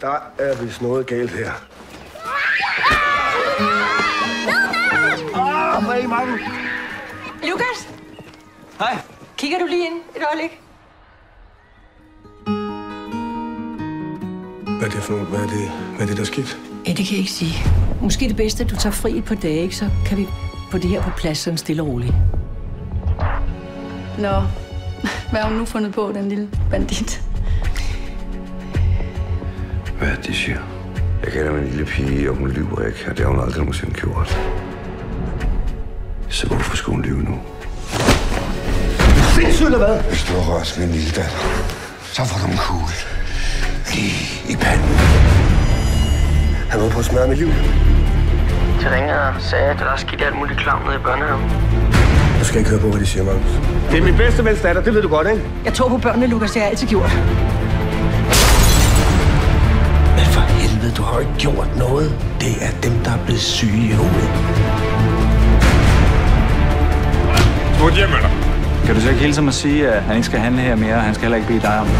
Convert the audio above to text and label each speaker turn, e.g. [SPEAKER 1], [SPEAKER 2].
[SPEAKER 1] Der er vist noget galt her. Hvad er I mange?
[SPEAKER 2] Lukas?
[SPEAKER 3] Hej.
[SPEAKER 2] Kigger du lige ind et øjeblik?
[SPEAKER 1] Hvad er det for noget? Hvad er det, der er sket?
[SPEAKER 2] Ja, det kan jeg ikke sige. Måske det bedste, at du tager fri et par dage, ikke? Så kan vi få det her på plads sådan stille og roligt.
[SPEAKER 4] Nå, hvad har hun nu fundet på, den lille bandit?
[SPEAKER 5] Hvad er det, siger? Jeg kender min lille pige, og hun lyver ikke, og det har hun aldrig nogensinde gjort. Så hvorfor skulle hun lyve nu?
[SPEAKER 1] Sindssygt eller hvad?
[SPEAKER 5] Hvis du har rørt min lille datter, så får du en kugle lige i panden.
[SPEAKER 1] Han var på at smadre mit liv.
[SPEAKER 6] Så ringede og sagde, at der er sket alt muligt klam nede i børnehaven.
[SPEAKER 1] Du skal ikke høre på, hvad de siger, Magnus. Det er min bedste vens datter, det ved du godt, ikke?
[SPEAKER 2] Jeg tror på børnene, Lukas. Det har jeg altid gjort.
[SPEAKER 7] Men for helvede, du har ikke gjort noget. Det er dem, der er blevet syge i hovedet.
[SPEAKER 3] Smut hjem med dig. Kan du så ikke hilse mig at sige, at han ikke skal handle her mere, og han skal heller ikke bede dig om det?